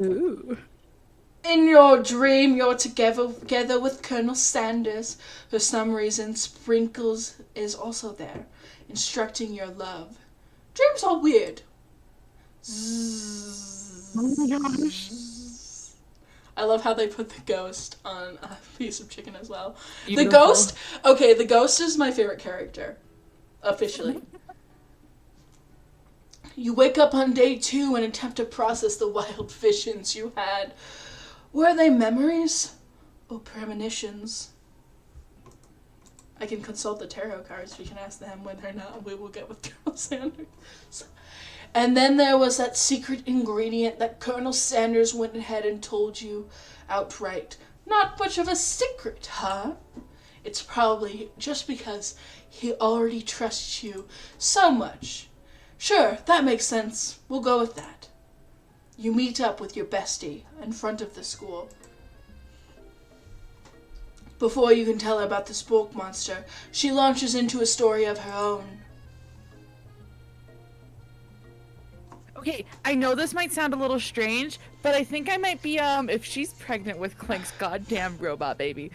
Ooh. In your dream, you're together with Colonel Sanders. For some reason, Sprinkles is also there, instructing your love. Dreams are weird. Oh my gosh. Zzz. I love how they put the ghost on a piece of chicken as well. The Beautiful. ghost, okay, the ghost is my favorite character, officially. You wake up on day 2 and attempt to process the wild visions you had. Were they memories or premonitions? I can consult the tarot cards. We can ask them whether or not we will get with Colonel Sanders. And then there was that secret ingredient that Colonel Sanders went ahead and told you outright. Not much of a secret, huh? It's probably just because he already trusts you so much. Sure, that makes sense. We'll go with that. You meet up with your bestie in front of the school. Before you can tell her about the spook monster, she launches into a story of her own. Okay, I know this might sound a little strange, but I think I might be if she's pregnant with Clink's goddamn robot baby.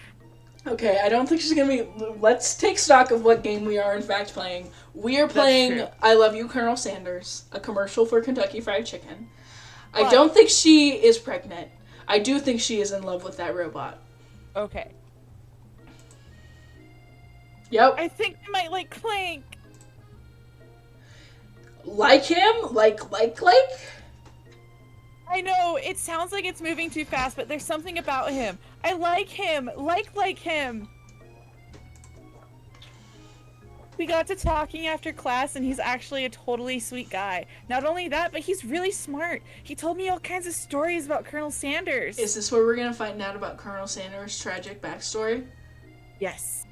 Okay, I don't think she's gonna be. Let's take stock of what game we are in fact playing. We are That's playing true. I Love You, Colonel Sanders, a commercial for Kentucky Fried Chicken. I But don't think she is pregnant. I do think she is in love with that robot. okay. Yep. I think I might like Clink. Like him? Like? I know it sounds like it's moving too fast, but there's something about him. I like him. Like him. We got to talking after class, and he's actually a totally sweet guy. Not only that, but he's really smart. He told me all kinds of stories about Colonel Sanders. Is this where we're gonna find out about Colonel Sanders' tragic backstory? Yes.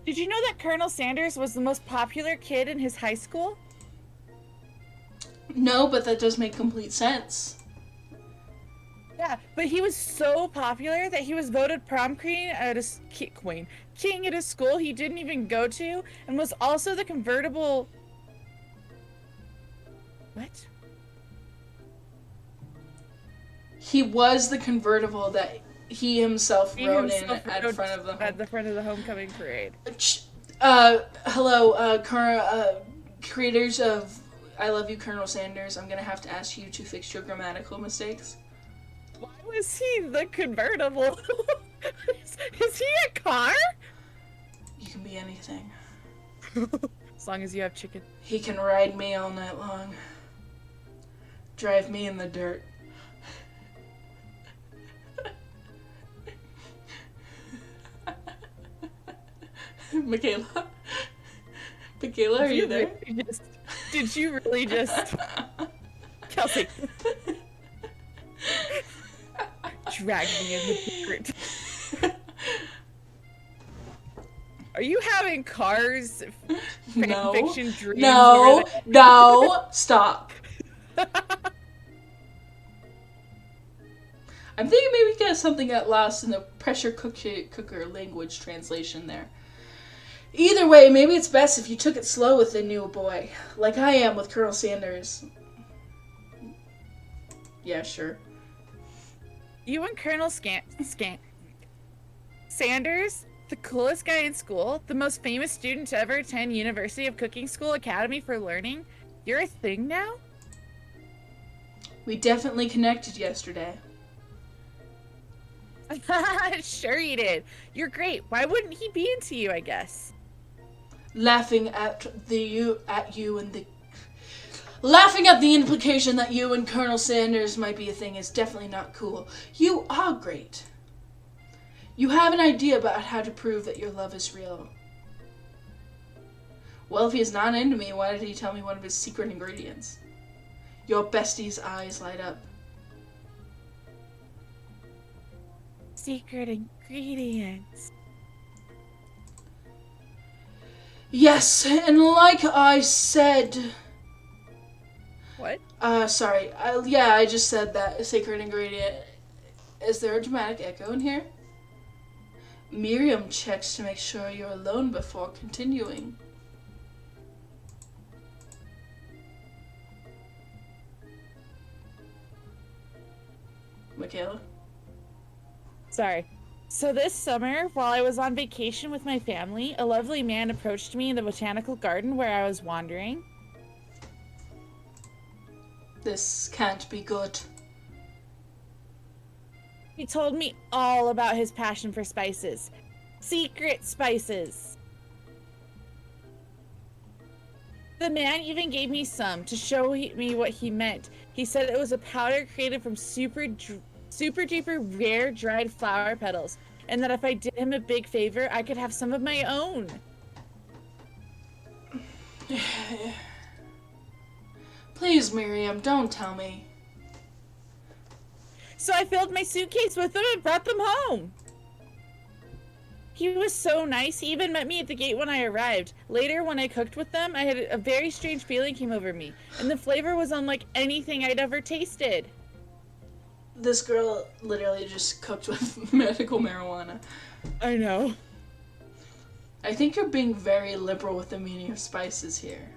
Did you know that Colonel Sanders was the most popular kid in his high school? No, but that does make complete sense. Yeah, but he was so popular that he was voted prom queen at his king at his school he didn't even go to, and was also the convertible. What? He was the convertible that he himself He rode in himself at rode front of the at home. the front of the homecoming parade. Hello, creators of I Love You, Colonel Sanders. I'm gonna have to ask you to fix your grammatical mistakes. Why was he the convertible? Is he a car? You can be anything. As long as you have chicken. He can ride me all night long. Drive me in the dirt. Makayla? Makayla, are you there? Did you really just Kelsey, drag me in the dirt? Are you having cars No. fanfiction dreams? No. No. Stop. I'm thinking maybe something got lost in the pressure cooker language translation there. Either way, maybe it's best if you took it slow with the new boy, like I am with Colonel Sanders. Yeah, sure. You and Colonel Sanders, the coolest guy in school, the most famous student to ever attend University of Cooking School Academy for Learning, you're a thing now? We definitely connected yesterday. Sure you did. You're great. Why wouldn't he be into you, I guess? Laughing at the implication that you and Colonel Sanders might be a thing is definitely not cool. You are great. You have an idea about how to prove that your love is real. Well, if he's not into me, why did he tell me one of his secret ingredients? Your bestie's eyes light up. Secret ingredients. Yes, and like I said... What? Sorry. Yeah, I just said that. Secret ingredient. Is there a dramatic echo in here? Miriam checks to make sure you're alone before continuing. Makayla? Sorry. So this summer, while I was on vacation with my family, a lovely man approached me in the botanical garden where I was wandering. This can't be good. He told me all about his passion for spices. Secret spices. The man even gave me some to show me what he meant. He said it was a powder created from super duper rare dried flower petals, and that if I did him a big favor, I could have some of my own. Please, Miriam, don't tell me. So I filled my suitcase with them and brought them home. He was so nice. He even met me at the gate when I arrived. Later, when I cooked with them, I had a very strange feeling came over me, and the flavor was unlike anything I'd ever tasted. This girl literally just cooked with medical marijuana. I know. I think you're being very liberal with the meaning of spices here.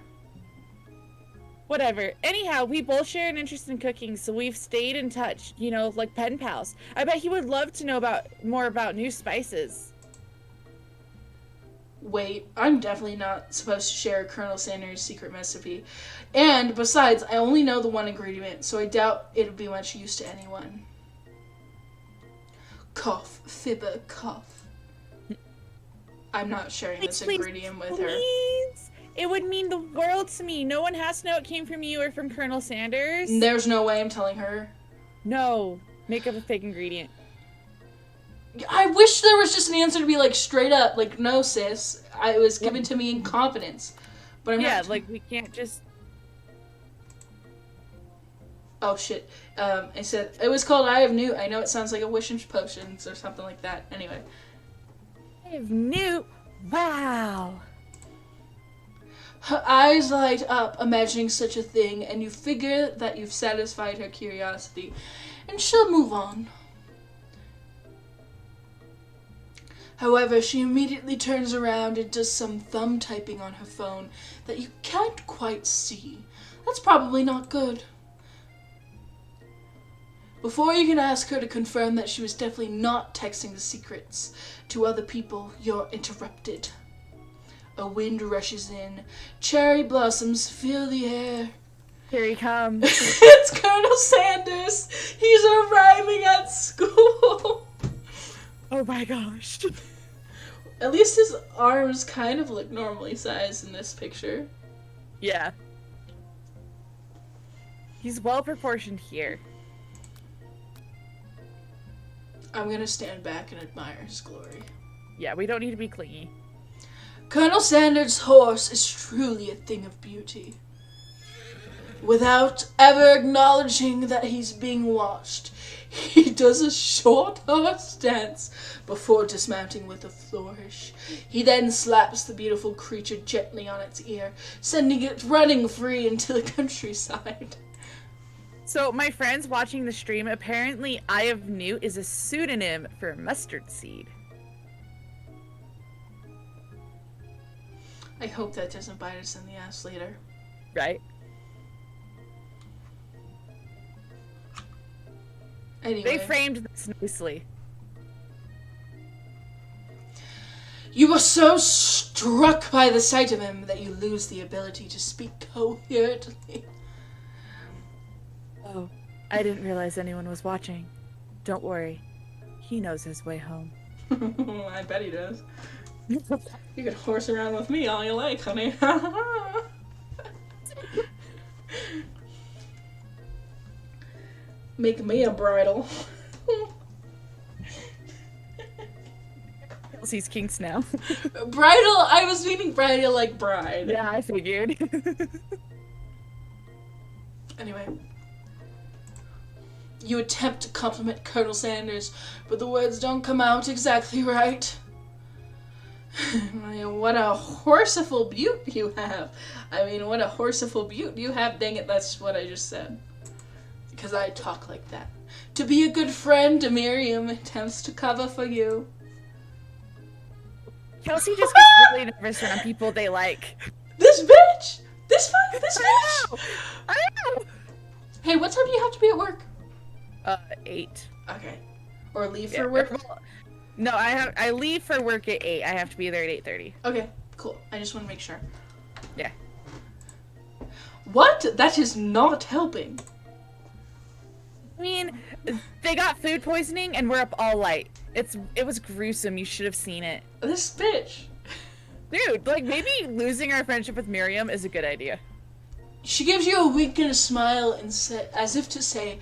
Whatever. Anyhow, we both share an interest in cooking, so we've stayed in touch, you know, like pen pals. I bet he would love to know more about new spices. Wait, I'm definitely not supposed to share Colonel Sanders' secret recipe. And besides, I only know the one ingredient, so I doubt it'll be much use to anyone. Cough, fibber, cough. I'm not sharing this ingredient with her. Please. It would mean the world to me. No one has to know it came from you or from Colonel Sanders. There's no way I'm telling her. No. Make up a fake ingredient. I wish there was just an answer to be like straight up, like, no, sis. It was given to me in confidence. But I'm not. Like, we can't just... Oh, shit. I said, it was called Eye of Newt. I know it sounds like a wishing potions or something like that. Anyway. Eye of Newt? Wow. Her eyes light up, imagining such a thing, and you figure that you've satisfied her curiosity, and she'll move on. However, she immediately turns around and does some thumb typing on her phone that you can't quite see. That's probably not good. Before you can ask her to confirm that she was definitely not texting the secrets to other people, you're interrupted. A wind rushes in. Cherry blossoms fill the air. Here he comes. It's Colonel Sanders. He's arriving at school. Oh my gosh. At least his arms kind of look normally sized in this picture. Yeah. He's well proportioned here. I'm gonna stand back and admire his glory. Yeah, we don't need to be clingy. Colonel Sanders' horse is truly a thing of beauty. Without ever acknowledging that he's being watched, he does a short horse dance before dismounting with a flourish. He then slaps the beautiful creature gently on its ear, sending it running free into the countryside. So, my friends watching the stream, apparently Eye of Newt is a pseudonym for mustard seed. I hope that doesn't bite us in the ass later. Right? Anyway. They framed this nicely. You are so struck by the sight of him that you lose the ability to speak coherently. Oh, I didn't realize anyone was watching. Don't worry. He knows his way home. I bet he does. You can horse around with me all you like, honey. Make me a bridle. Kelsey's kinks now. Bridal? I was meaning bridal like bride. Yeah, I figured. Anyway. You attempt to compliment Colonel Sanders, but the words don't come out exactly right. What a horseful beaut you have. I mean, what a horseful beaut you have. Dang it, that's what I just said. Because I talk like that. To be a good friend, Miriam attempts to cover for you. Kelsey just gets really nervous around people they like. This bitch! This bitch! I know! Hey, what time do you have to be at work? 8. Okay. Or leave Yeah. for work? Well, no, I leave for work at 8. I have to be there at 8:30. Okay, cool. I just want to make sure. Yeah. What? That is not helping. I mean, they got food poisoning and we're up all night. It was gruesome. You should have seen it. This bitch. Dude, like maybe losing our friendship with Miriam is a good idea. She gives you a wink and a smile and as if to say,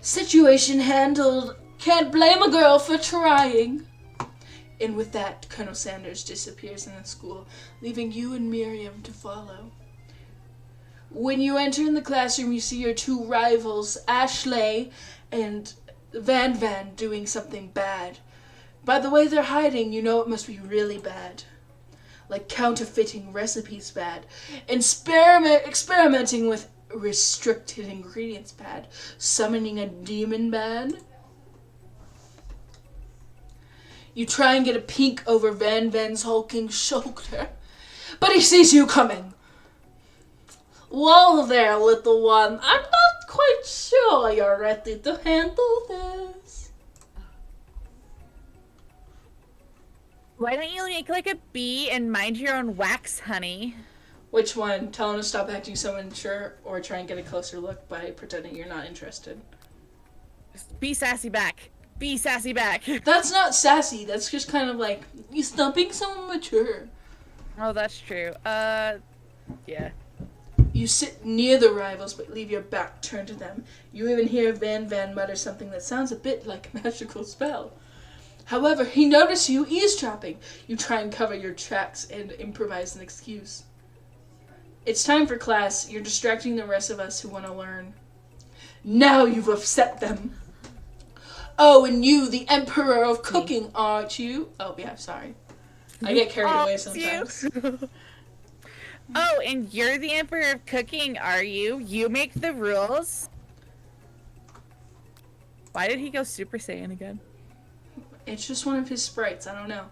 situation handled. Can't blame a girl for trying. And with that, Colonel Sanders disappears in the school, leaving you and Miriam to follow. When you enter in the classroom, you see your two rivals, Ashley and Van Van, doing something bad. By the way they're hiding, you know it must be really bad. Like counterfeiting recipes bad. And experimenting with restricted ingredients bad. Summoning a demon bad. You try and get a peek over Van Van's hulking shoulder, but he sees you coming. Whoa there, little one. I'm not quite sure you're ready to handle this. Why don't you make like a bee and mind your own wax, honey? Which one? Tell him to stop acting so unsure, or try and get a closer look by pretending you're not interested? Just be sassy back. Be sassy back. That's not sassy. That's just kind of like, you stop being so mature. Oh, that's true. Yeah. You sit near the rivals, but leave your back turned to them. You even hear Van Van mutter something that sounds a bit like a magical spell. However, he notices you eavesdropping. You try and cover your tracks and improvise an excuse. It's time for class. You're distracting the rest of us who want to learn. Now you've upset them. Oh, and you, the Emperor of Cooking, aren't you? Oh, yeah, sorry. I get carried away sometimes. Oh, and you're the Emperor of Cooking, are you? You make the rules? Why did he go Super Saiyan again? It's just one of his sprites, I don't know.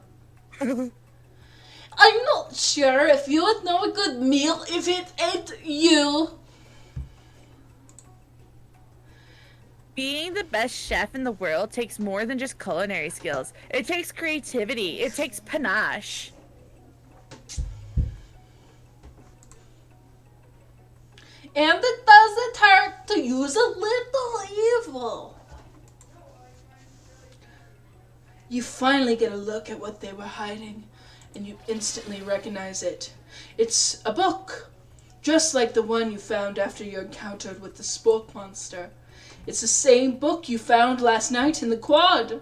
I'm not sure if you would know a good meal if it ain't you. Being the best chef in the world takes more than just culinary skills. It takes creativity. It takes panache. And it doesn't hurt to use a little evil. You finally get a look at what they were hiding, and you instantly recognize it. It's a book, just like the one you found after you encountered with the spook monster. It's the same book you found last night in the quad.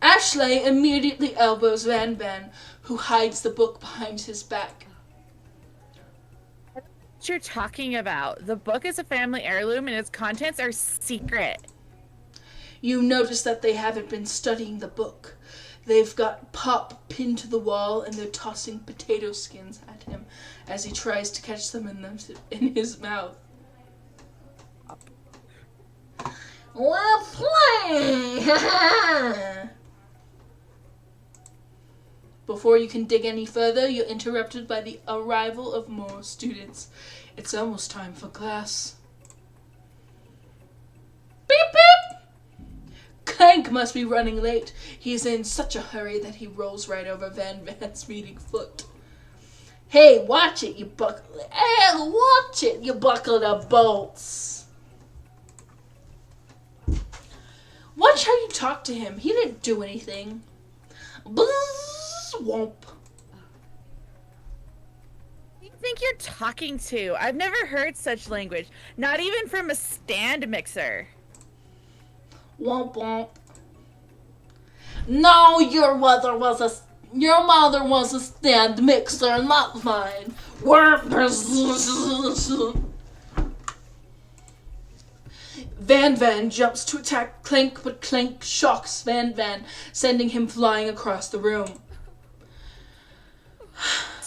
Ashley immediately elbows Van Van, who hides the book behind his back. What you're talking about? The book is a family heirloom and its contents are secret. You notice that they haven't been studying the book. They've got Pop pinned to the wall and they're tossing potato skins at him as he tries to catch them in his mouth. Well played! Before you can dig any further, you're interrupted by the arrival of more students. It's almost time for class. Beep beep! Clank must be running late. He's in such a hurry that he rolls right over Van Van's meeting foot. Hey, watch it, you buckled up bolts. Watch how you talk to him. He didn't do anything. Bzzz, womp. Who do you think you're talking to? I've never heard such language. Not even from a stand mixer. Womp womp. No, your mother was a stand mixer, not mine. Van Van jumps to attack Clank, but Clank shocks Van Van, sending him flying across the room.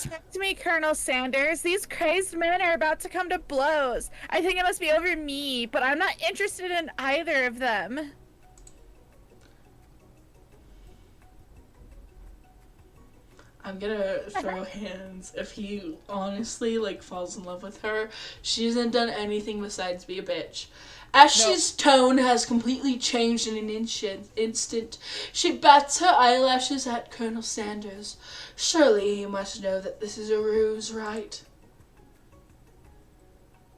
Talk to me, Colonel Sanders. These crazed men are about to come to blows. I think it must be over me, but I'm not interested in either of them. I'm gonna throw hands. If he honestly, like, falls in love with her, she hasn't done anything besides be a bitch. Ashley's tone has completely changed in an instant. She bats her eyelashes at Colonel Sanders. Surely he must know that this is a ruse, right?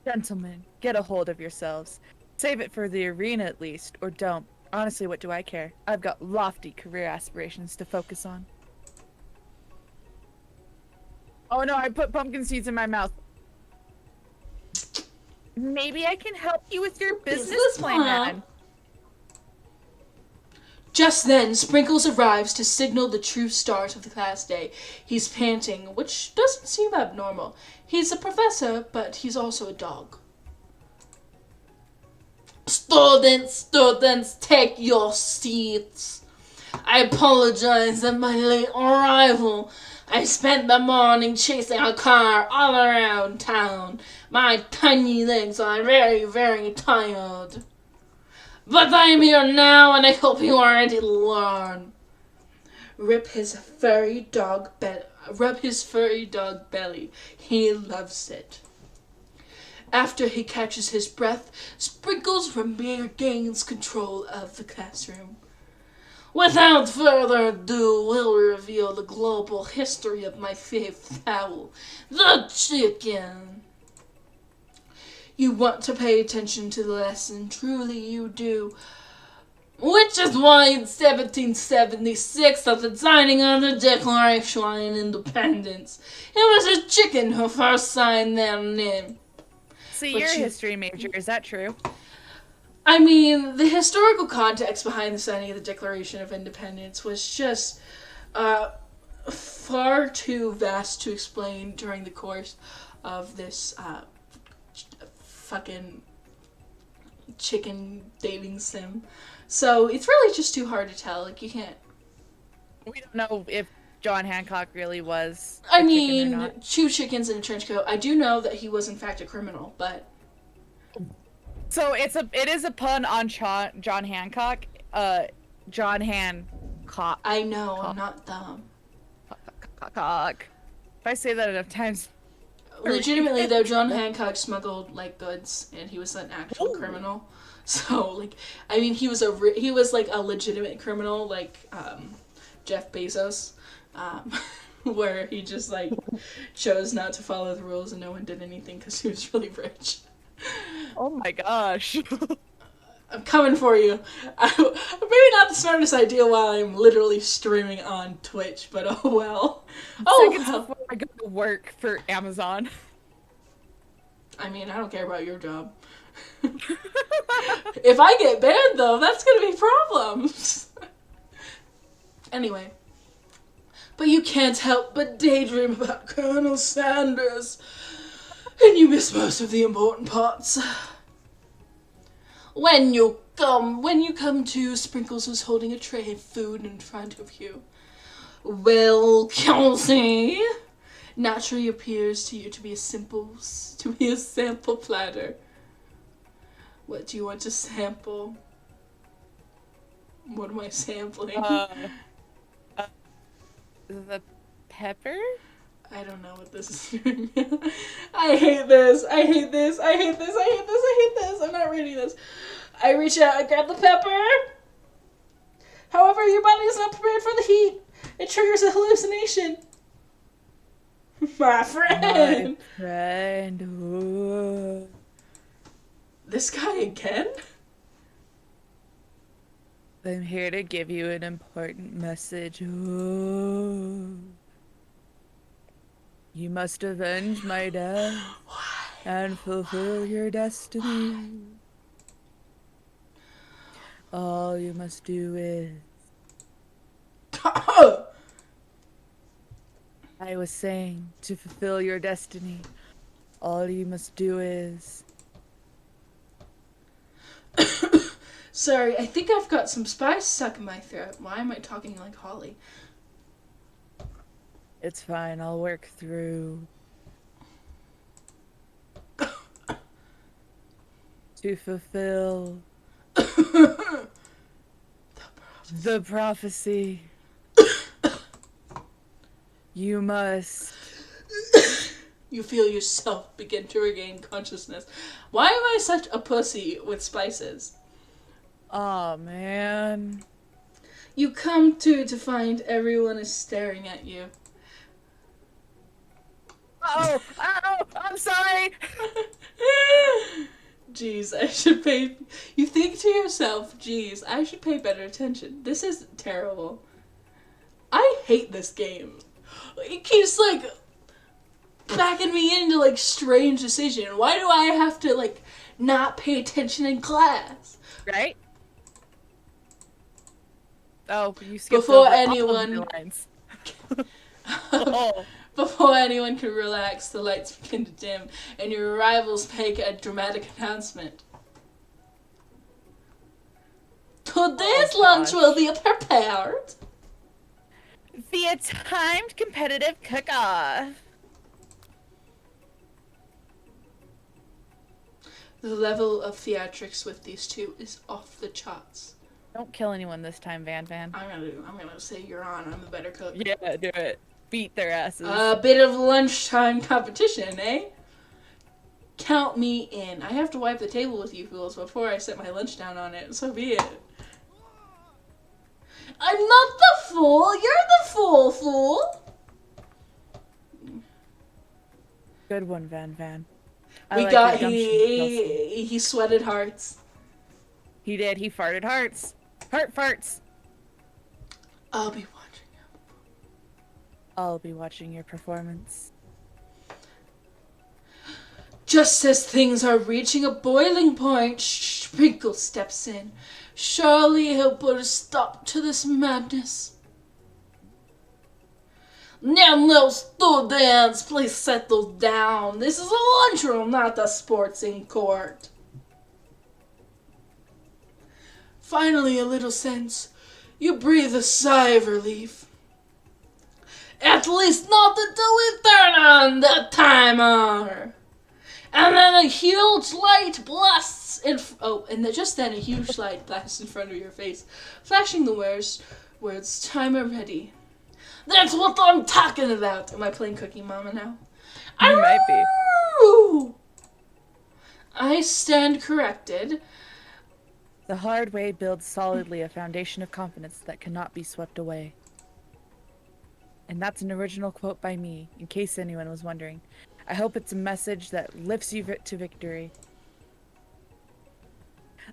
Gentlemen, get a hold of yourselves. Save it for the arena at least, or don't. Honestly, what do I care? I've got lofty career aspirations to focus on. Oh no, I put pumpkin seeds in my mouth. Maybe I can help you with your business plan. Just then, Sprinkles arrives to signal the true start of the class day. He's panting, which doesn't seem abnormal. He's a professor, but he's also a dog. Students, take your seats. I apologize for my late arrival. I spent the morning chasing a car all around town. My tiny legs are very, very tired. But I'm here now, and I hope you are ready to learn. Rub his furry dog belly. He loves it. After he catches his breath, Sprinkles regains control of the classroom. Without further ado, we'll reveal the global history of my favorite fowl, the chicken. You want to pay attention to the lesson, truly you do. Which is why in 1776, at the signing of the Declaration of Independence, it was a chicken who first signed their name. So you're a history major, is that true? I mean, the historical context behind the signing of the Declaration of Independence was just far too vast to explain during the course of this fucking chicken dating sim. So it's really just too hard to tell. Like, you can't. We don't know if John Hancock really was. I mean, 2 chickens in a trench coat. I do know that he was in fact a criminal, but. So it is a pun on John Hancock. John Hancock. I know, I'm not dumb. Cock. If I say that enough times. Legitimately, though, John Hancock smuggled, like, goods, and he was an actual criminal. So, like, I mean, he was like a legitimate criminal, like Jeff Bezos, where he just, like, chose not to follow the rules and no one did anything because he was really rich. Oh my gosh. I'm coming for you. Maybe not the smartest idea while I'm literally streaming on Twitch, but oh well. Seconds before I go to work for Amazon. I mean, I don't care about your job. If I get banned, though, that's gonna be problems. Anyway. But you can't help but daydream about Colonel Sanders. And you miss most of the important parts. When you come to, Sprinkles was holding a tray of food in front of you. Well, Kelsey, naturally appears to you to be a sample platter. What do you want to sample? What am I sampling? The pepper? I don't know what this is doing. I hate this. I'm not reading this. I reach out, I grab the pepper. However, your body is not prepared for the heat. It triggers a hallucination. My friend. Ooh. This guy again? I'm here to give you an important message. Ooh. You must avenge my death and fulfill your destiny. All you must do is... I was saying, to fulfill your destiny, all you must do is... Sorry, I think I've got some spice stuck in my throat. Why am I talking like Holly? It's fine, I'll work through... to fulfill... the prophecy. You must. You feel yourself begin to regain consciousness. Why am I such a pussy with spices? Oh, man. You come to find everyone is staring at you. Oh, I'm sorry. Jeez, I should pay. You think to yourself, geez, I should pay better attention. This is terrible. I hate this game. It keeps, like, backing me into, like, strange decision. Why do I have to, like, not pay attention in class? Right? Oh, you skipped Before over all of anyone... the lines. Oh. Before anyone can relax, the lights begin to dim, and your rivals make a dramatic announcement. Today's lunch will be prepared via timed competitive cook-off. The level of theatrics with these two is off the charts. Don't kill anyone this time, Van. I'm gonna say you're on. I'm the better cook. Yeah, do it. Beat their asses. A bit of lunchtime competition, eh? Count me in. I have to wipe the table with you fools before I set my lunch down on it. So be it. I'm not the fool. You're the fool. Good one, Van. He sweated hearts. He did. He farted hearts. Heart farts. I'll be watching him. I'll be watching your performance. Just as things are reaching a boiling point, Sprinkle steps in. Surely he'll put a stop to this madness. Now, no students, please settle down. This is a lunchroom, not a sportsing court. Finally, a little sense. You breathe a sigh of relief. At least not until we turn on the timer. And then a huge light blasts just then a huge light blasts in front of your face, flashing the words timer ready. That's what I'm talking about. Am I playing Cookie Mama now? You might be. I stand corrected. The hard way builds solidly a foundation of confidence that cannot be swept away. And that's an original quote by me, in case anyone was wondering. I hope it's a message that lifts you to victory.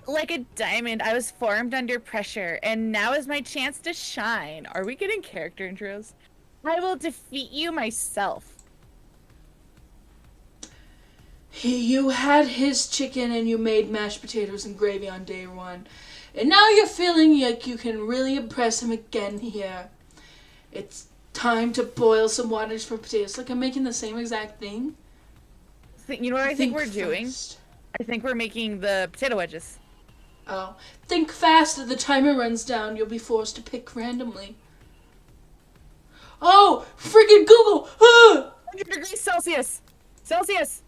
Like a diamond, I was formed under pressure, and now is my chance to shine. Are we getting character intros? I will defeat you myself. You had his chicken and you made mashed potatoes and gravy on day one. And now you're feeling like you can really impress him again here. It's time to boil some waters for potatoes. Like I'm making the same exact thing. You know what I think we're doing? Fast. I think we're making the potato wedges. Oh. Think fast. As the timer runs down, you'll be forced to pick randomly. Oh! Friggin' Google! 100 degrees Celsius! Celsius!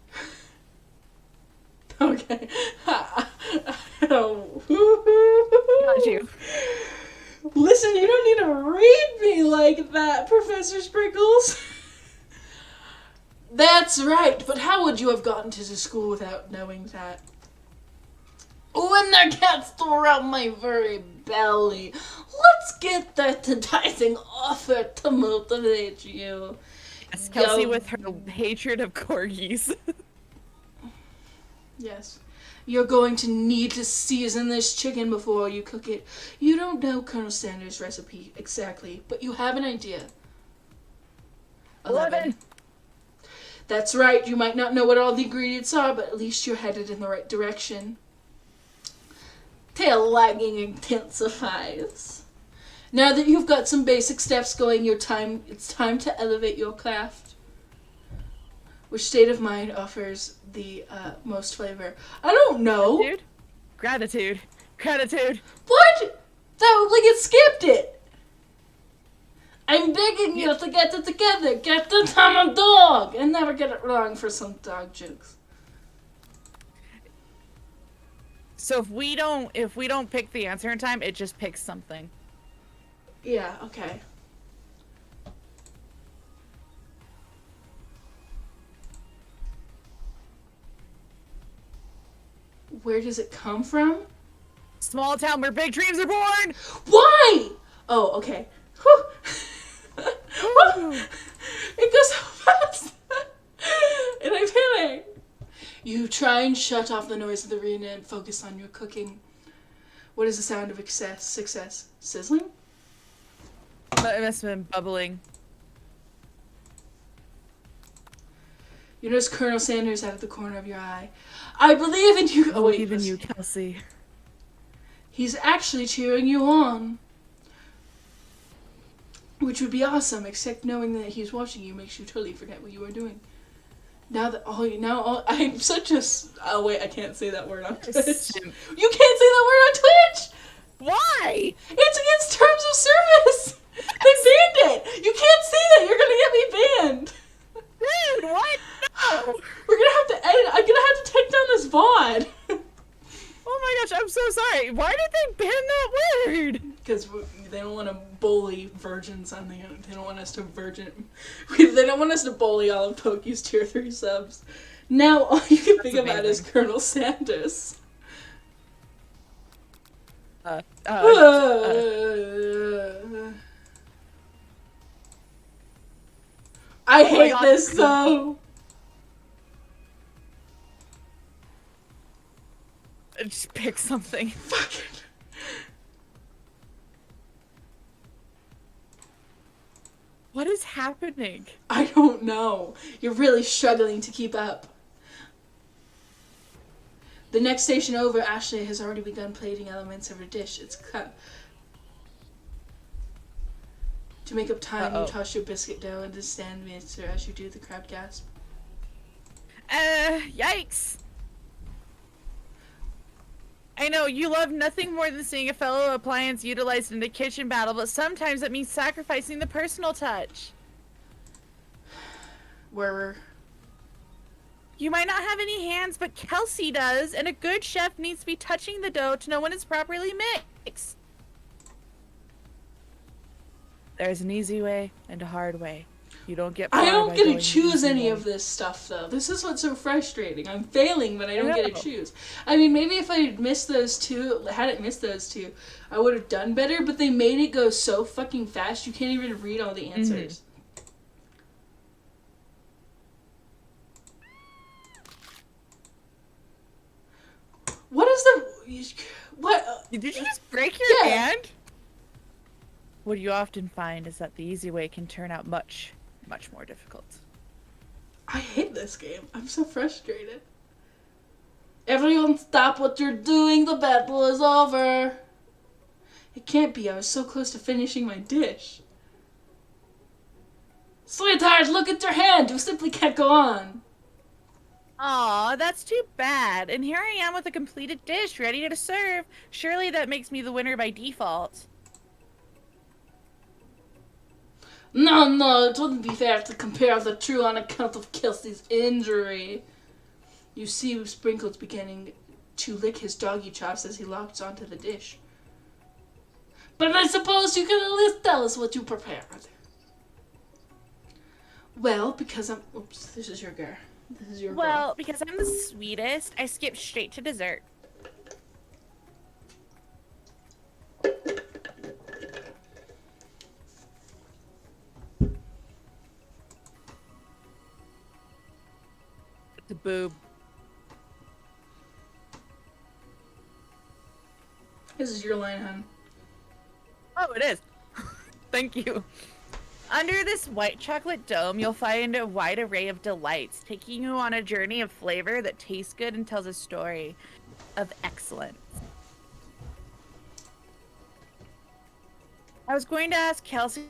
Okay. Oh. Got you. Listen, you don't need to read me like that, Professor Sprinkles. That's right, but how would you have gotten to the school without knowing that? When there gets around my very belly, let's get that enticing offer to motivate you. Yes, Kelsey with her hatred of corgis. Yes. You're going to need to season this chicken before you cook it. You don't know Colonel Sanders' recipe exactly, but you have an idea. 11. That's right. You might not know what all the ingredients are, but at least you're headed in the right direction. Tail wagging intensifies. Now that you've got some basic steps going, it's time to elevate your craft. Which state of mind offers the most flavor? I don't know. Gratitude. What? That like it skipped it. I'm begging you to get it together. Get the time dog and never get it wrong for some dog jokes. So if we don't pick the answer in time, it just picks something. Yeah. Okay. Where does it come from? Small town where big dreams are born! Why? Oh, okay. Whew. It goes so fast. And I panic. You try and shut off the noise of the arena and focus on your cooking. What is the sound of success? Sizzling? It must have been bubbling. You notice Colonel Sanders out of the corner of your eye. I believe in you. Oh, wait. Believe in you, Kelsey. He's actually cheering you on. Which would be awesome, except knowing that he's watching you makes you totally forget what you were doing. I'm such a... Oh, wait, I can't say that word on Twitch. You can't say that word on Twitch! Why? It's against terms of service! They banned it! You can't say that! You're gonna get me banned! Dude, what? No! We're gonna have to edit... I'm gonna have to take down this VOD! Oh my gosh, I'm so sorry. Why did they ban that word? Because they don't want to bully virgins on the... They don't want us to They don't want us to bully all of Poki's tier 3 subs. Now all you can think about is Colonel Sanders. I hate this so. Just pick something. Fucking. What is happening? I don't know. You're really struggling to keep up. The next station over, Ashley has already begun plating elements of her dish. It's cut. To make up time, you toss your biscuit dough into the stand mixer as you do. The crowd gasp. Yikes! I know, you love nothing more than seeing a fellow appliance utilized in a kitchen battle, but sometimes that means sacrificing the personal touch. You might not have any hands, but Kelsey does, and a good chef needs to be touching the dough to know when it's properly mixed. There's an easy way and a hard way. You don't get. I don't get to choose any of this stuff, though. This is what's so frustrating. I'm failing, but I don't get to choose. I mean, maybe if I hadn't missed those two, I would have done better. But they made it go so fucking fast, you can't even read all the answers. What is the... What? Did you just break your hand? What you often find is that the easy way can turn out much more difficult. I hate this game. I'm so frustrated. Everyone stop what you're doing. The battle is over. It can't be. I was so close to finishing my dish. Sweetheart, look at your hand. You simply can't go on. Aw, that's too bad. And here I am with a completed dish ready to serve. Surely that makes me the winner by default. No, it wouldn't be fair to compare the two on account of Kelsey's injury. You see Sprinkles beginning to lick his doggy chops as he locks onto the dish. But I suppose you can at least tell us what you prepared. Well, because I'm... Oops, this is your girl. This is your girl. Well, because I'm the sweetest, I skipped straight to dessert. The boob. This is your line, hon. Oh, it is. Thank you. Under this white chocolate dome, you'll find a wide array of delights, taking you on a journey of flavor that tastes good and tells a story of excellence. I was going to ask Kelsey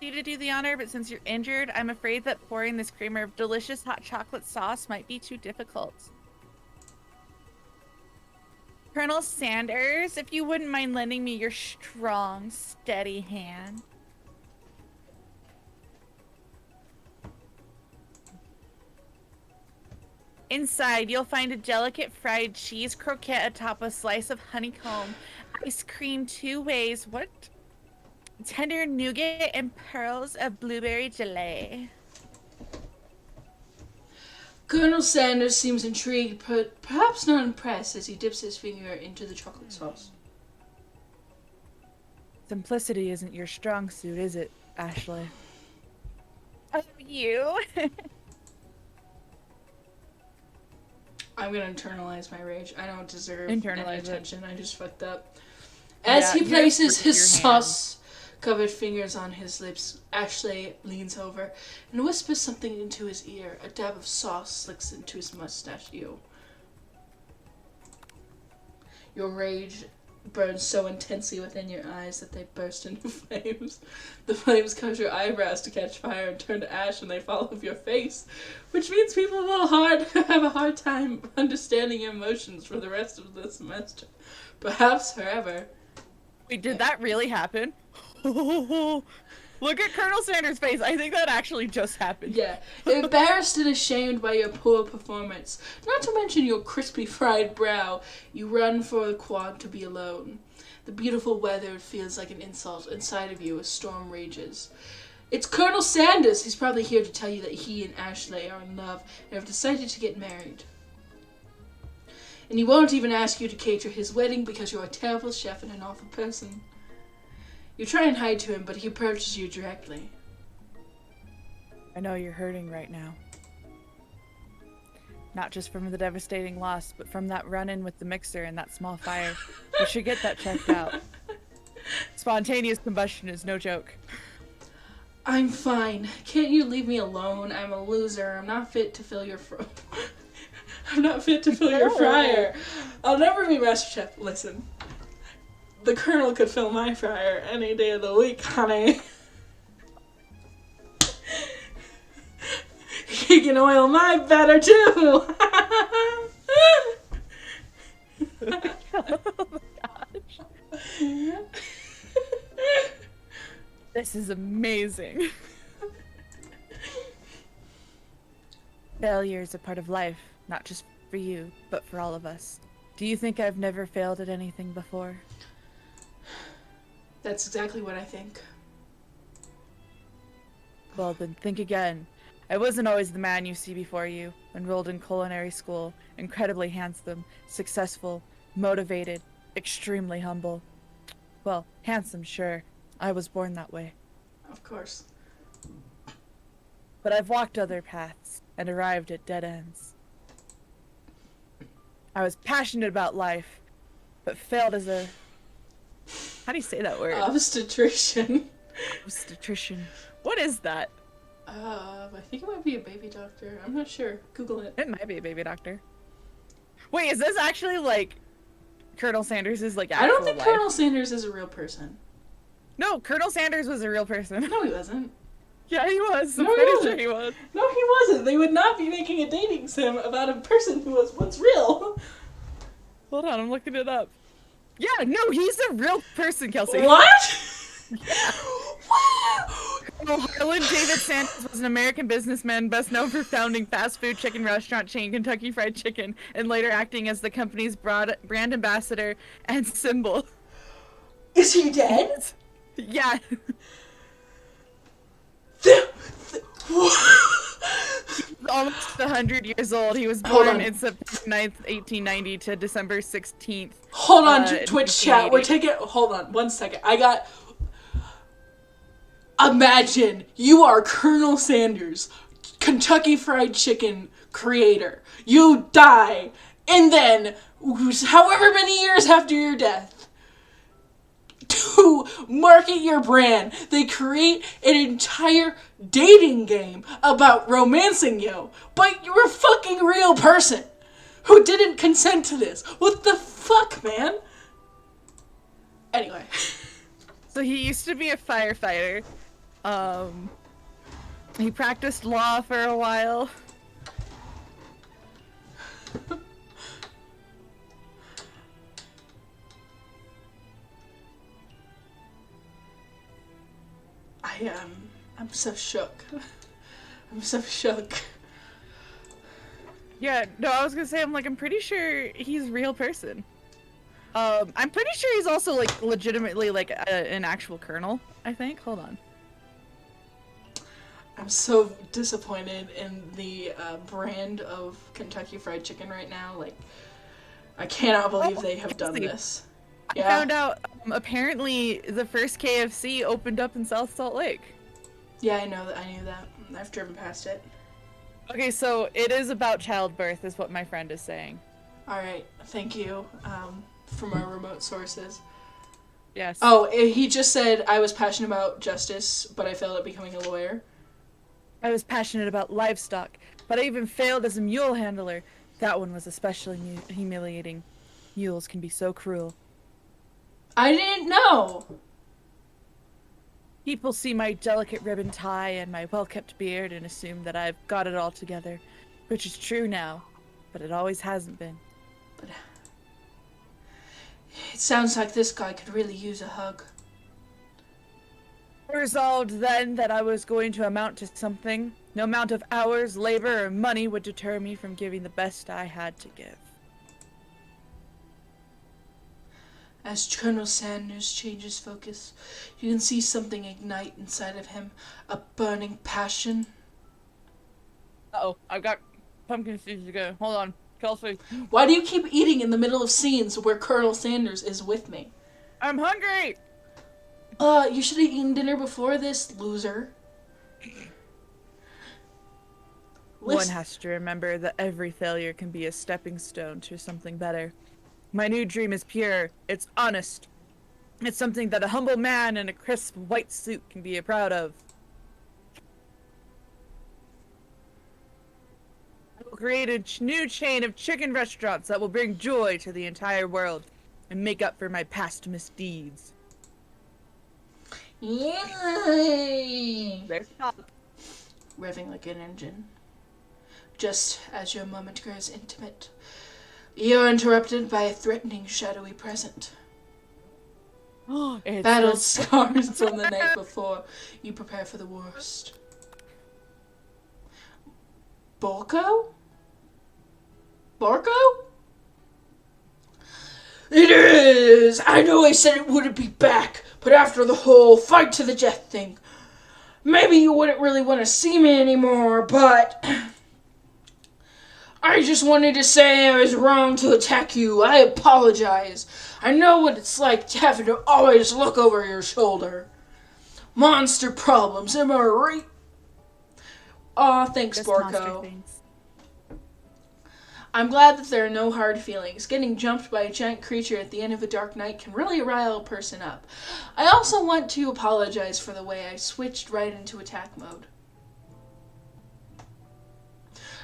to do the honor, but since you're injured, I'm afraid that pouring this creamer of delicious hot chocolate sauce might be too difficult. Colonel Sanders, if you wouldn't mind lending me your strong, steady hand. Inside, you'll find a delicate fried cheese croquette atop a slice of honeycomb, ice cream 2 ways, tender nougat and pearls of blueberry gelée. Colonel Sanders seems intrigued, but perhaps not impressed as he dips his finger into the chocolate sauce. Simplicity isn't your strong suit, is it, Ashley? Oh, you? I'm gonna internalize my rage. I don't deserve any attention. I just fucked up. As he places his sauce-covered fingers on his lips, Ashley leans over and whispers something into his ear. A dab of sauce slicks into his mustache. Ew. Your rage burns so intensely within your eyes that they burst into flames. The flames cause your eyebrows to catch fire and turn to ash, and they fall off your face, which means people will have a hard time understanding your emotions for the rest of the semester. Perhaps forever. Wait, did that really happen? Look at Colonel Sanders' face. I think that actually just happened. Yeah. Embarrassed and ashamed by your poor performance, not to mention your crispy fried brow, you run for the quad to be alone. The beautiful weather feels like an insult. Inside of you, a storm rages. It's Colonel Sanders. He's probably here to tell you that he and Ashley are in love and have decided to get married. And he won't even ask you to cater his wedding because you're a terrible chef and an awful person. You try and hide to him, but he approaches you directly. I know you're hurting right now. Not just from the devastating loss, but from that run-in with the mixer and that small fire. You should get that checked out. Spontaneous combustion is no joke. I'm fine. Can't you leave me alone? I'm a loser. I'm not fit to fill your I'm not fit to fill your fryer. I'll never be Master Chef. Listen. The Colonel could fill my fryer any day of the week, honey. He can oil my better, too. Oh my gosh. This is amazing. Failure is a part of life, not just for you, but for all of us. Do you think I've never failed at anything before? That's exactly what I think. Well, then think again. I wasn't always the man you see before you. Enrolled in culinary school, incredibly handsome, successful, motivated, extremely humble. Well, handsome, sure. I was born that way. Of course. But I've walked other paths and arrived at dead ends. I was passionate about life, but failed as a... How do you say that word? Obstetrician. Obstetrician. What is that? I think it might be a baby doctor. I'm not sure. Google it. It might be a baby doctor. Wait, is this actually like Colonel Sanders' like actual I don't think life? Colonel Sanders is a real person. No, Colonel Sanders was a real person. No, he wasn't. Yeah, he was. I'm No, he pretty wasn't. sure he was. No, he wasn't. They would not be making a dating sim about a person who was once real. Hold on, I'm looking it up. Yeah, no, he's a real person, Kelsey. What? Yeah. Colonel Harlan David Sanders was an American businessman best known for founding fast food chicken restaurant chain Kentucky Fried Chicken and later acting as the company's brand ambassador and symbol. Is he dead? Yeah. Almost 100 years old. He was born in September 9th, 1890 to December 16th. Hold on, Twitch chat. We're taking... Hold on, 1 second. Imagine you are Colonel Sanders, Kentucky Fried Chicken creator. You die, and then, however many years after your death, to market your brand, they create an entire dating game about romancing you. But you're a fucking real person who didn't consent to this. What the fuck, man? Anyway. So he used to be a firefighter. He practiced law for a while. I'm so shook. I'm so shook. Yeah, no, I was gonna say, I'm pretty sure he's a real person. I'm pretty sure he's also, like, legitimately, like, an actual colonel, I think. Hold on. I'm so disappointed in the brand of Kentucky Fried Chicken right now. Like, I cannot believe they have done Kelsey, this. I Yeah. found out apparently the first KFC opened up in South Salt Lake. Yeah, I know that. I knew that. I've driven past it. Okay, so it is about childbirth, is what my friend is saying. All right. Thank you from our remote sources. Yes. Oh, he just said I was passionate about justice, but I failed at becoming a lawyer. I was passionate about livestock, but I even failed as a mule handler. That one was especially humiliating. Mules can be so cruel. I didn't know. People see my delicate ribbon tie and my well-kept beard and assume that I've got it all together, which is true now, but it always hasn't been. But it sounds like this guy could really use a hug. I resolved then that I was going to amount to something. No amount of hours, labor, or money would deter me from giving the best I had to give. As Colonel Sanders changes focus, you can see something ignite inside of him, a burning passion. Uh-oh, I've got pumpkin seeds again. Hold on, Kelsey. Why do you keep eating in the middle of scenes where Colonel Sanders is with me? I'm hungry! You should have eaten dinner before this, loser. One has to remember that every failure can be a stepping stone to something better. My new dream is pure. It's honest. It's something that a humble man in a crisp white suit can be proud of. I will create a new chain of chicken restaurants that will bring joy to the entire world and make up for my past misdeeds. Yay! There's top. Revving like an engine. Just as your moment grows intimate, you're interrupted by a threatening, shadowy present. Battled scars from the night before. You prepare for the worst. Borko? Borko? It is! I know I said it wouldn't be back, but after the whole fight to the death thing, maybe you wouldn't really want to see me anymore, but I just wanted to say I was wrong to attack you. I apologize. I know what it's like to having to always look over your shoulder. Monster problems, am I right? Aw, thanks, Just Borko. monster things. I'm glad that there are no hard feelings. Getting jumped by a giant creature at the end of a dark night can really rile a person up. I also want to apologize for the way I switched right into attack mode.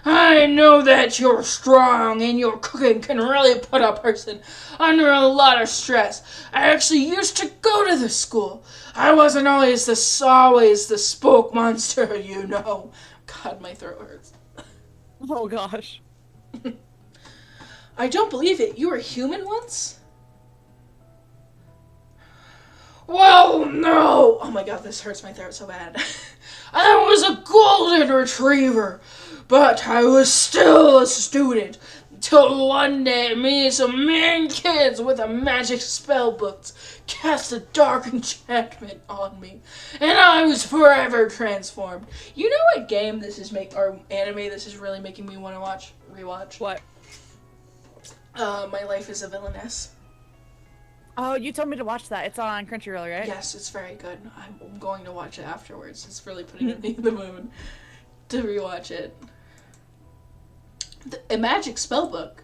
I know that you're strong and your cooking can really put a person under a lot of stress. I actually used to go to the school. I wasn't always the spook monster, you know. God, my throat hurts. Oh gosh. I don't believe it. You were human once? Well, no. Oh my god, this hurts my throat so bad. I was a golden retriever, but I was still a student. Until one day, me and some mean kids with a magic spell books cast a dark enchantment on me, and I was forever transformed. You know what game this is or anime this is really making me want to rewatch? What? My Life is a Villainess. Oh, you told me to watch that. It's on Crunchyroll, right? Yes, it's very good. I'm going to watch it afterwards. It's really putting me in the mood to rewatch it. A magic spellbook.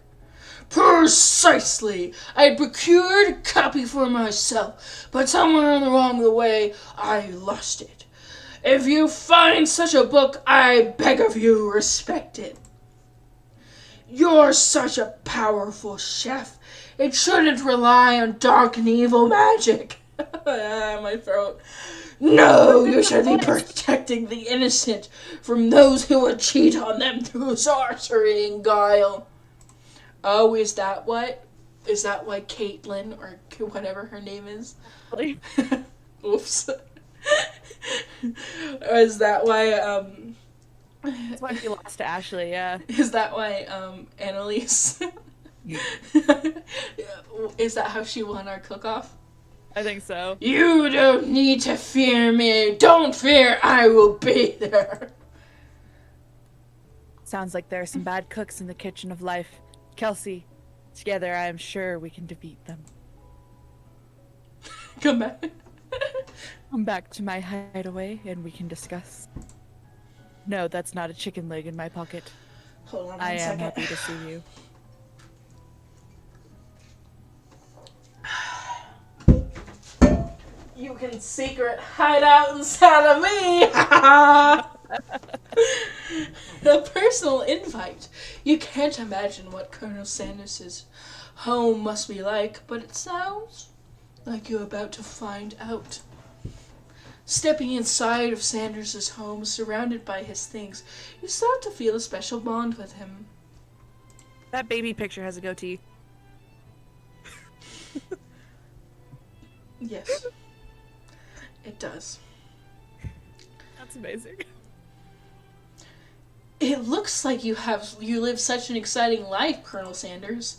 Precisely! I had procured a copy for myself, but somewhere along the way, I lost it. If you find such a book, I beg of you, respect it. You're such a powerful chef. It shouldn't rely on dark and evil magic. My throat. No, you should be protecting the innocent from those who would cheat on them through sorcery and guile. Oh, is that why Caitlin, or whatever her name is? Oops. Is that why, That's why she lost to Ashley, yeah. Is that why, Annalise... Is that how she won our cook-off? I think so. You don't need to fear me. Don't fear, I will be there. Sounds like there are some bad cooks in the kitchen of life. Kelsey, together I am sure we can defeat them. Come back. Come back to my hideaway and we can discuss. No, that's not a chicken leg in my pocket. Hold on I one am second. happy to see you. You can secret hide out inside of me. A personal invite. You can't imagine what Colonel Sanders's home must be like, but it sounds like you're about to find out. Stepping inside of Sanders's home, surrounded by his things, you start to feel a special bond with him. That baby picture has a goatee. Yes, it does. That's amazing. It looks like you live such an exciting life, Colonel Sanders.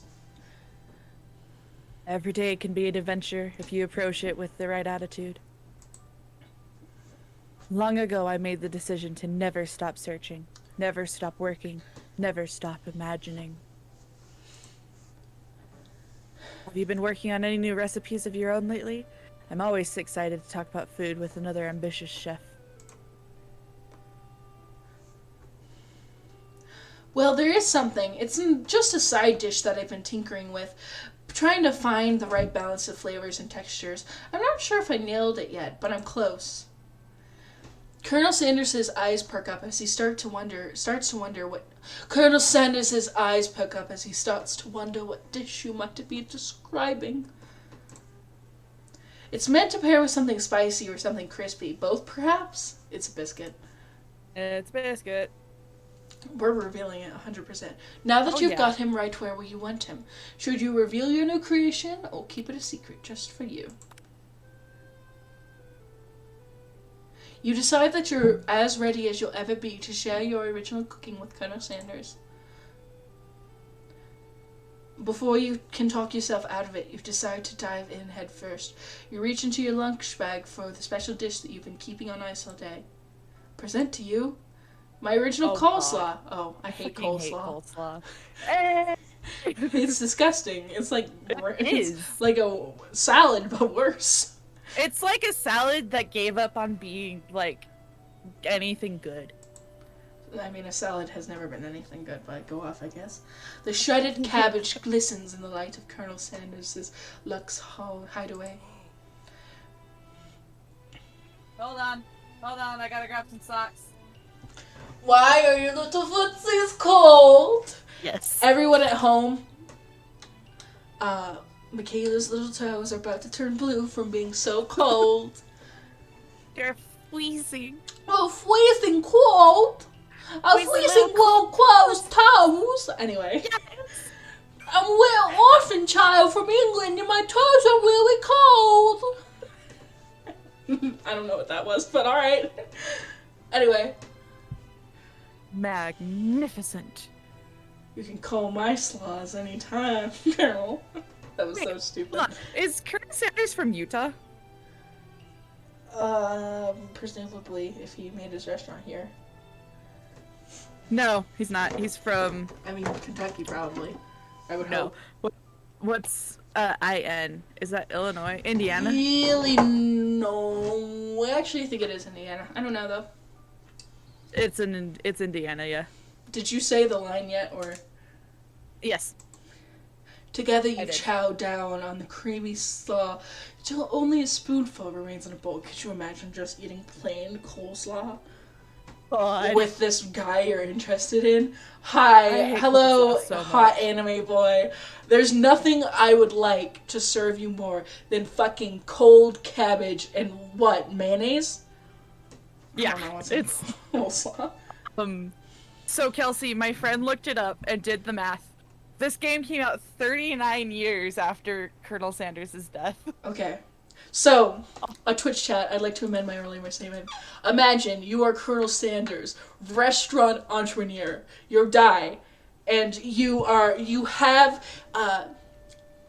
Every day can be an adventure if you approach it with the right attitude. Long ago, I made the decision to never stop searching, never stop working, never stop imagining. Have you been working on any new recipes of your own lately? I'm always excited to talk about food with another ambitious chef. Well, there is something. It's just a side dish that I've been tinkering with, trying to find the right balance of flavors and textures. I'm not sure if I nailed it yet, but I'm close. Colonel Sanders's eyes perk up as he starts to wonder what Colonel Sanders's eyes perk up as he starts to wonder what dish you might be describing. It's meant to pair with something spicy or something crispy. Both, perhaps? It's a biscuit. It's biscuit. We're revealing it 100%. Now that you've got him right where you want him, should you reveal your new creation or keep it a secret just for you? You decide that you're as ready as you'll ever be to share your original cooking with Colonel Sanders. Before you can talk yourself out of it, you decide to dive in head first. You reach into your lunch bag for the special dish that you've been keeping on ice all day. Present to you my original coleslaw. God. Oh, I hate coleslaw. It's disgusting. It's like It's like a salad, but worse. It's like a salad that gave up on being, like, anything good. I mean, a salad has never been anything good, but go off, I guess. The shredded cabbage glistens in the light of Colonel Sanders' Lux hideaway. Hold on, I gotta grab some socks. Why are your little footsies cold? Yes. Everyone at home, Makayla's little toes are about to turn blue from being so cold. You're freezing. Oh, freezing cold! A freezing cold closed toes! Anyway. Yes. I'm a little orphan child from England and my toes are really cold! I don't know what that was, but alright. Anyway. Magnificent. You can call my slaws anytime, Colonel. That was so stupid. Hold on. Is Colonel Sanders from Utah? Presumably, if he made his restaurant here. No, he's not. He's from... I mean, Kentucky, probably. I would No. hope. What's I-N? Is that Illinois? Indiana? Really, no. I actually think it is Indiana. I don't know, though. It's Indiana, yeah. Did you say the line yet, or...? Yes. Together you chow down on the creamy slaw till only a spoonful remains in a bowl. Could you imagine just eating plain coleslaw? God. With this guy you're interested in? Hi, hello, so hot anime boy. There's nothing I would like to serve you more than fucking cold cabbage and what, mayonnaise? Yeah, I don't know what's it's... coleslaw. So Kelsey, my friend looked it up and did the math. This game came out 39 years after Colonel Sanders' death. Okay. So, a Twitch chat, I'd like to amend my earlier statement. Imagine you are Colonel Sanders, restaurant entrepreneur. You die, and you have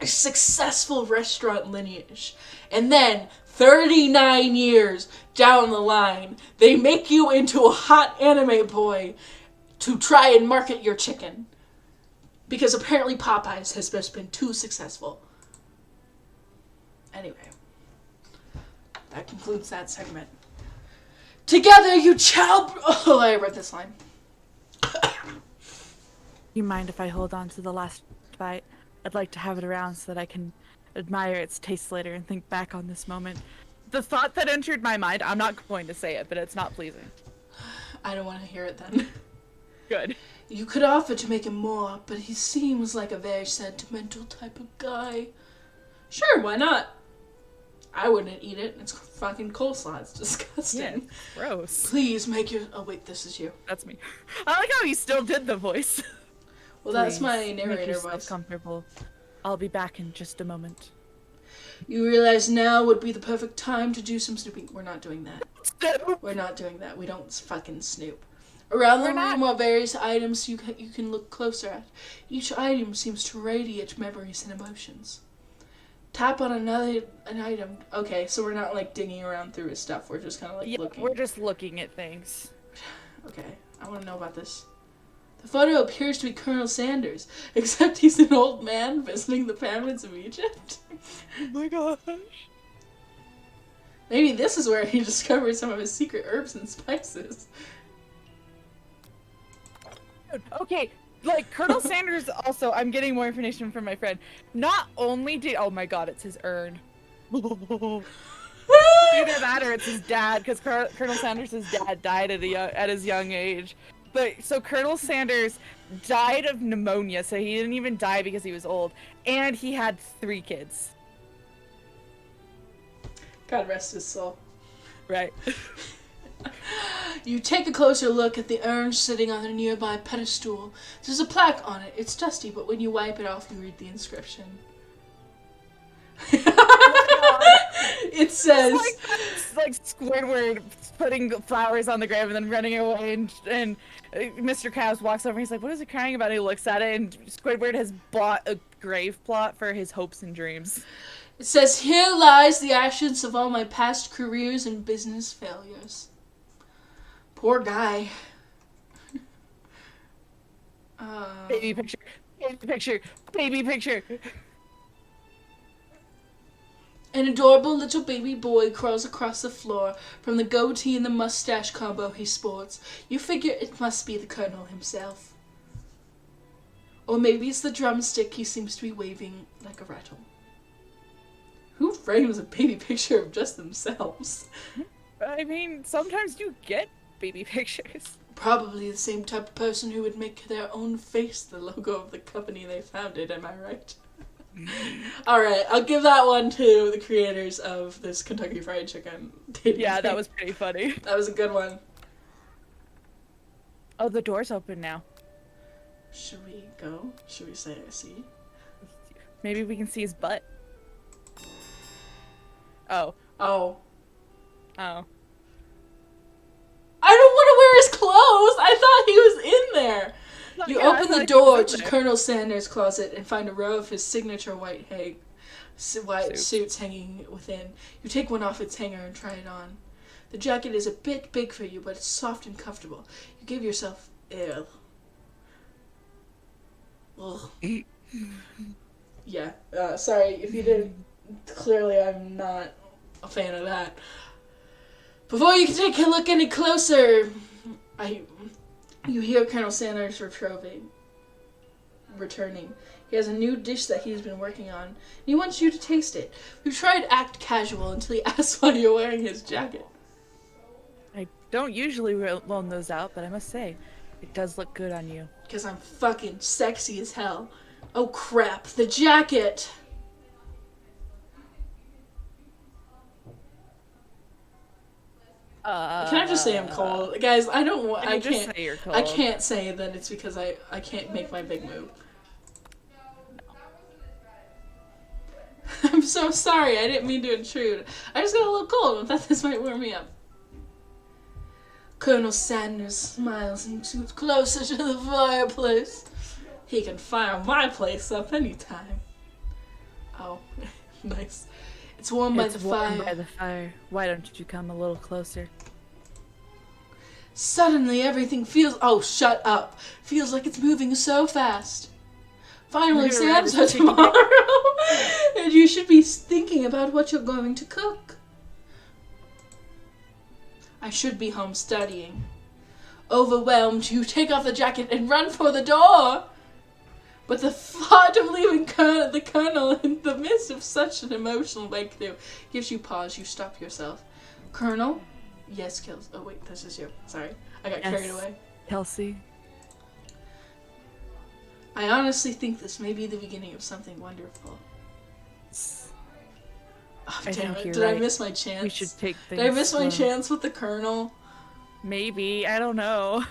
successful restaurant lineage. And then, 39 years down the line, they make you into a hot anime boy to try and market your chicken. Because apparently Popeyes has just been too successful. Anyway, that concludes that segment. Together you shall... Oh, I read this line. You mind if I hold on to the last bite? I'd like to have it around so that I can admire its taste later and think back on this moment. The thought that entered my mind, I'm not going to say it, but it's not pleasing. I don't want to hear it then. Good. You could offer to make him more, but he seems like a very sentimental type of guy. Sure, why not? I wouldn't eat it. It's fucking coleslaw. It's disgusting. Yeah, gross. Please make your... Oh, wait, this is you. That's me. I like how you still did the voice. Well, that's Please, my make narrator yourself voice. comfortable. I'll be back in just a moment. You realize now would be the perfect time to do some snooping. We're not doing that. Snoop. We're not doing that. We don't fucking snoop. Around the room are various items you can look closer at. Each item seems to radiate memories and emotions. Tap on an item. Okay, so we're not like digging around through his stuff. We're just kind of like looking. We're just looking at things. Okay, I want to know about this. The photo appears to be Colonel Sanders, except he's an old man visiting the pyramids of Egypt. Oh my gosh. Maybe this is where he discovered some of his secret herbs and spices. Okay, like Colonel Sanders also, I'm getting more information from my friend. Not only did, oh my god, it's his urn. Either that or it's his dad, because Colonel Sanders' dad died at his young age. But so Colonel Sanders died of pneumonia, so he didn't even die because he was old, and he had 3 kids. God rest his soul. Right. You take a closer look at the urn sitting on a nearby pedestal. There's a plaque on it. It's dusty, but when you wipe it off, you read the inscription. It says... It's like Squidward putting flowers on the grave and then running away, and Mr. Krabs walks over and he's like, what is he crying about? And he looks at it, and Squidward has bought a grave plot for his hopes and dreams. It says, here lies the ashes of all my past careers and business failures. Poor guy. Baby picture. Baby picture. Baby picture. An adorable little baby boy crawls across the floor from the goatee and the mustache combo he sports. You figure it must be the Colonel himself. Or maybe it's the drumstick he seems to be waving like a rattle. Who frames a baby picture of just themselves? I mean, sometimes you get baby pictures. Probably the same type of person who would make their own face the logo of the company they founded, am I right? Alright, I'll give that one to the creators of this Kentucky Fried Chicken. Yeah, that was pretty funny. That was a good one. Oh, the door's open now. Should we go? Should we say I see? Maybe we can see his butt. Oh. Oh. Oh. I don't want to wear his clothes! I thought he was in there! You open the door to Colonel Sanders' closet and find a row of his signature white suits hanging within. You take one off its hanger and try it on. The jacket is a bit big for you, but it's soft and comfortable. You give yourself... Ew. Ugh. Yeah, sorry if you didn't. Clearly I'm not a fan of that. Before you can take a look any closer, you hear Colonel Sanders returning. He has a new dish that he's been working on, and he wants you to taste it. We've tried to act casual until he asks why you're wearing his jacket. I don't usually loan those out, but I must say, it does look good on you. Because I'm fucking sexy as hell. Oh crap, the jacket! Can I just say I'm cold? Guys, I don't want... I can't say you're cold. I can't say that it's because I can't make my big move. I'm so sorry, I didn't mean to intrude. I just got a little cold and thought this might warm me up. Colonel Sanders smiles and scoots closer to the fireplace. He can fire my place up anytime. Oh, nice. It's warm by the fire. It's warm by the fire. Why don't you come a little closer? Suddenly everything feels... Oh, shut up. Feels like it's moving so fast. Final exams are tomorrow. And you should be thinking about what you're going to cook. I should be home studying. Overwhelmed, you take off the jacket and run for the door. But the thought of leaving the Colonel in the midst of such an emotional breakthrough gives you pause. You stop yourself. Colonel? Yes, Kelsey. Oh, wait, this is you. Sorry. I got carried away. Kelsey? I honestly think this may be the beginning of something wonderful. Oh, damn it. Did I miss my chance? We should take things Did I miss my slow. chance with the Colonel? Maybe. I don't know.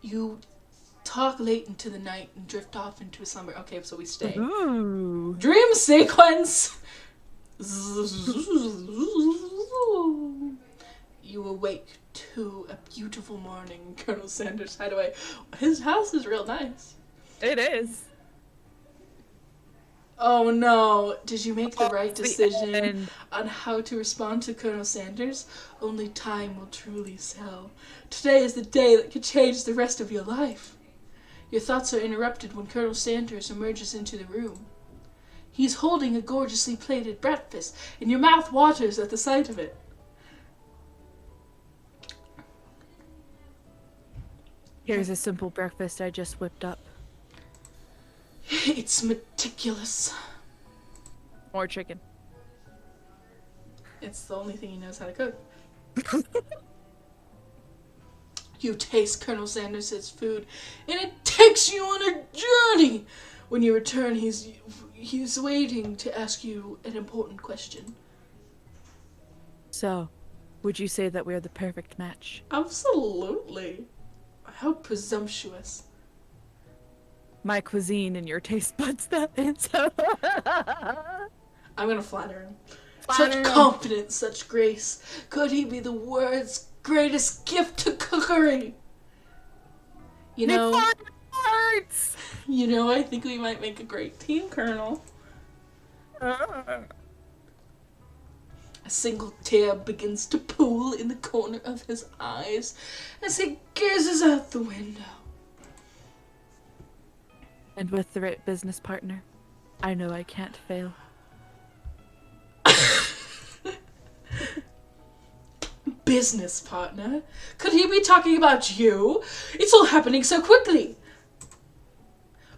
You talk late into the night and drift off into slumber. Okay, so we stay. Ooh. Dream sequence! You awake to a beautiful morning in Colonel Sanders' hideaway. His house is real nice. It is. Oh no, did you make the right the decision end. on how to respond to Colonel Sanders? Only time will truly tell. Today is the day that could change the rest of your life. Your thoughts are interrupted when Colonel Sanders emerges into the room. He's holding a gorgeously plated breakfast, and your mouth waters at the sight of it. Here's a simple breakfast I just whipped up. It's meticulous. More chicken. It's the only thing he knows how to cook. You taste Colonel Sanders' food, and it takes you on a journey. When you return, he's waiting to ask you an important question. So, would you say that we're the perfect match? Absolutely. How presumptuous. My cuisine and your taste buds, that is. I'm gonna flatter him. Flatter Such him. confidence, such grace. Could he be the world's greatest gift to cookery? You know, Hearts! I think we might make a great team, Colonel. A single tear begins to pool in the corner of his eyes as he gazes out the window. And with the right business partner, I know I can't fail. Business partner? Could he be talking about you? It's all happening so quickly.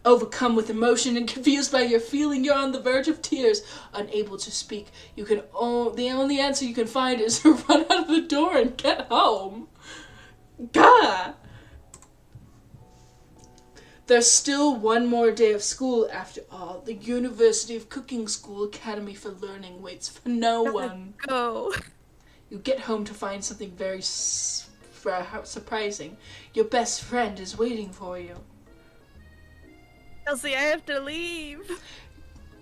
Overcome with emotion and confused by your feeling, you're on the verge of tears, unable to speak. The only answer you can find is to run out of the door and get home. Gah! There's still one more day of school after all. The University of Cooking School Academy for Learning waits for no one. Go. You get home to find something very surprising. Your best friend is waiting for you. Kelsey, I have to leave.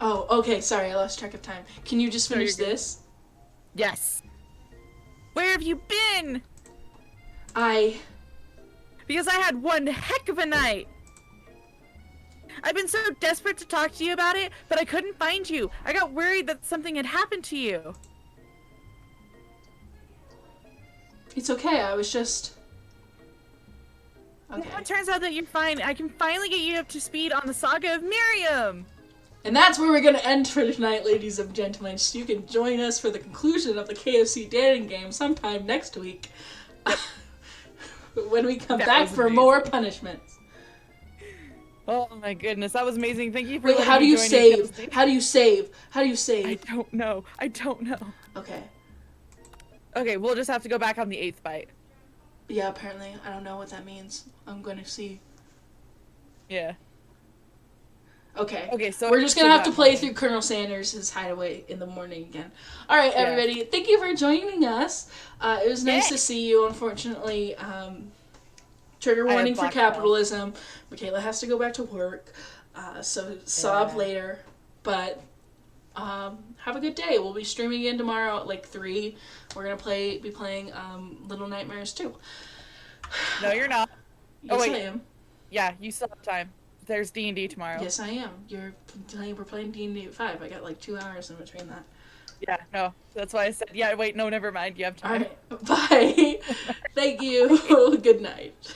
Oh, okay, sorry, I lost track of time. Can you just finish this? Yes. Where have you been? Because I had one heck of a night. I've been so desperate to talk to you about it, but I couldn't find you. I got worried that something had happened to you. It's okay, I was just... Okay. Now it turns out that you're fine. I can finally get you up to speed on the saga of Miriam. And that's where we're going to end for tonight, ladies and gentlemen. So you can join us for the conclusion of the KFC dating game sometime next week. When we come back for amazing. more punishments. Oh my goodness, that was amazing. Thank you for Wait, letting how do me you join save? Kelsey. How do you save? How do you I save? don't know. I don't know. Okay. Okay, we'll just have to go back on the 8th bite. Yeah, apparently. I don't know what that means. I'm going to see. Yeah. Okay. Okay, so we're just going to have to play through Colonel Sanders' hideaway in the morning again. All right, everybody. Thank you for joining us. It was nice to see you. Unfortunately, trigger warning for capitalism. Makayla has to go back to work. So sob later. But have a good day. We'll be streaming again tomorrow at like 3. We're going to be playing Little Nightmares 2. No, you're not. Yes, wait. I am. Yeah, you still have time. there's D&D tomorrow. Yes, I am. We're playing D&D at 5. I got like 2 hours in between that. Yeah, no. That's why I said, yeah, wait, no, never mind. You have time. Alright, bye. Thank you. Good night.